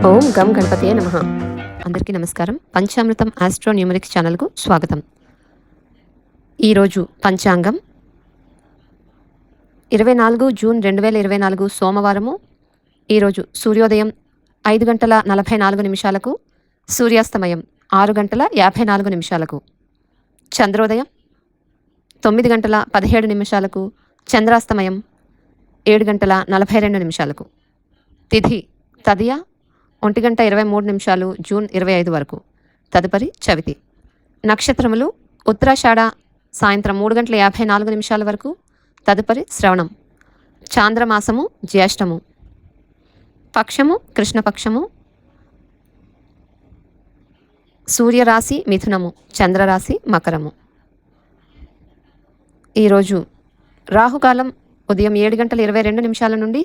ఓం గం గణపతియే నమః. అందరికీ నమస్కారం. పంచామృతం ఆస్ట్రో న్యూమరిక్స్ ఛానల్కు స్వాగతం. ఈరోజు పంచాంగం 24 జూన్ 2024 సోమవారము. ఈరోజు సూర్యోదయం 5:44 సూర్యాస్తమయం 6:54 చంద్రోదయం 9:17 చంద్రాస్తమయం 7:42 తిథి తదియ 1:23 జూన్ 25 వరకు. తదుపరి చవితి. నక్షత్రములు ఉత్తరాషాఢ సాయంత్రం 3:54 వరకు. తదుపరి శ్రవణం. చాంద్రమాసము జ్యేష్ఠము. పక్షము కృష్ణపక్షము. సూర్యరాశి మిథునము, చంద్రరాశి మకరము. ఈరోజు రాహుకాలం ఉదయం 7:22 నుండి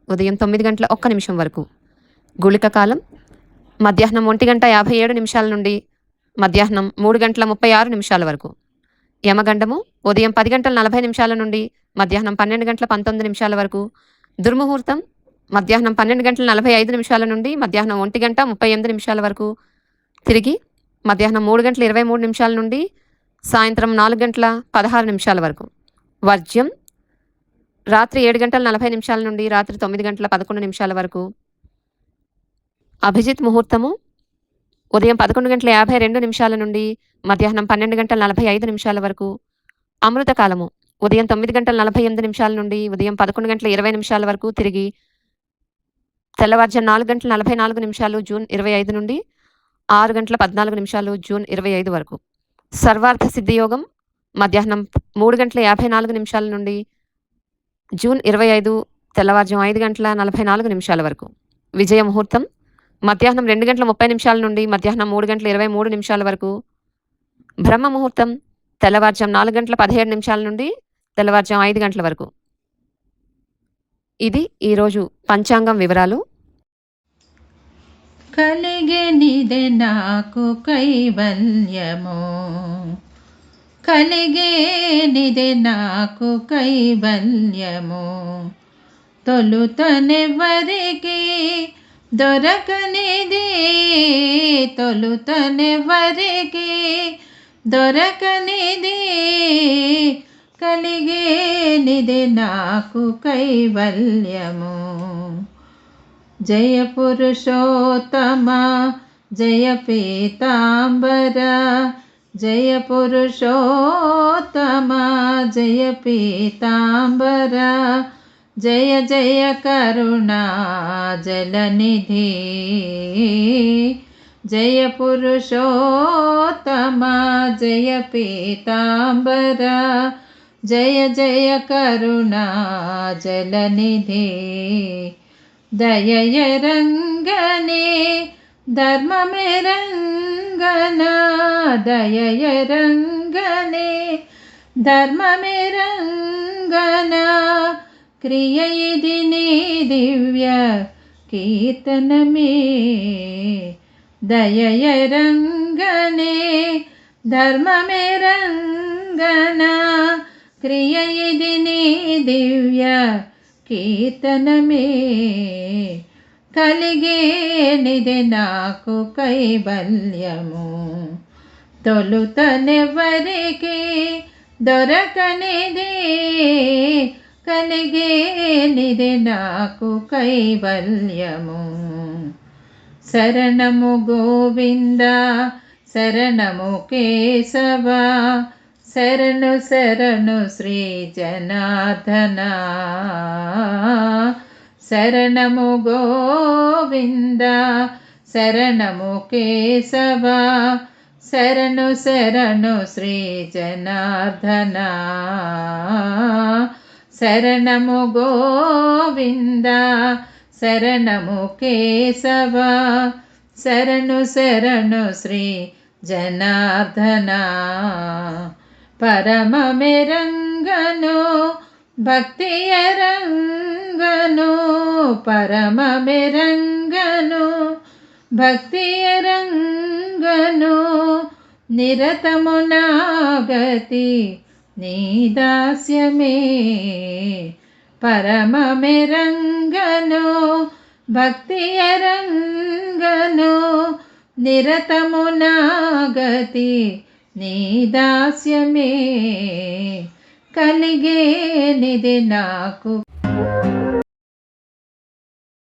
ఉదయం 9:01 వరకు. గుళిక కాలం మధ్యాహ్నం 1:57 నుండి మధ్యాహ్నం 3:36 వరకు. యమగండము ఉదయం 10:40 నుండి మధ్యాహ్నం 12:19 వరకు. దుర్ముహూర్తం మధ్యాహ్నం 12:45 నుండి మధ్యాహ్నం 1:38 వరకు. తిరిగి మధ్యాహ్నం 3:23 నుండి సాయంత్రం 4:16 వరకు. వర్జ్యం రాత్రి 7:40 నుండి రాత్రి 9:11 వరకు. అభిజిత్ ముహూర్తము ఉదయం 11:52 నుండి మధ్యాహ్నం 12:45 వరకు. అమృతకాలము ఉదయం 9:48 నుండి ఉదయం 11:20 వరకు. తిరిగి తెల్లవారుజాము 4:44 జూన్ 25 నుండి 6:14 జూన్ 25 వరకు. సర్వార్థ సిద్ధియోగం మధ్యాహ్నం 3:54 నుండి జూన్ 25 తెల్లవారుజాము 5:44 వరకు. విజయ ముహూర్తం మధ్యాహ్నం 2:30 నుండి మధ్యాహ్నం 3:23 వరకు. బ్రహ్మ ముహూర్తం తెల్లవారుజాము 4:17 నుండి తెల్లవారుజాము 5 గంటల వరకు. ఇది ఈరోజు పంచాంగం వివరాలు. కలిగేనిదే నాకు కైవల్యము, కలిగేనిదే నాకు కైవల్యము. తొలుతనెవరికి దొరకనిది, తొలుతనెవరికి దొరకనిది. కలిగేనిదే నాకు కైవల్యము. జయ పురుషోత్తమ జయ పీతాంబర, జయ పురుషోత్తమ జయ పీతాంబర. జయ జయ కరుణా జలనిధి, జయ పురుషోత్తమ జయ పీతాంబర. జయ జయ కరుణా జలనిధి. దయయరంగనే ధర్మమెరంగన, దయయరంగనే ధర్మమెరంగన. క్రియ ఇది నీ దివ్య కీర్తనమే. దయయరంగనే ధర్మమెరంగన. క్రియ ఇది నీ దివ్య కీర్తనమే. కలిగేనిదే నాకు కైవల్యము. తొలుతనెవరికి దొరకనిది. కలిగేనిదే నాకు కైవల్యము. శరణము గోవింద, శరణము కేశవ, శరణు శరణు శ్రీ జనార్దన. శరణము గోవింద, శరణము కేశవ, శరణు శరణు శ్రీ జనార్దన. శరణము గోవింద, శరణము కేశవ, శరణు శరణు శ్రీ జనార్దన. పరమమెరంగను భక్తియరంగను, పరమమెరంగను భక్తియరంగను. నిరతము నాగతి నీ దాస్యమే. పరమమెరంగను భక్తి ఎరంగను నిరతము నా గతి నీ దాస్యమే కలిగేనిది నాకు.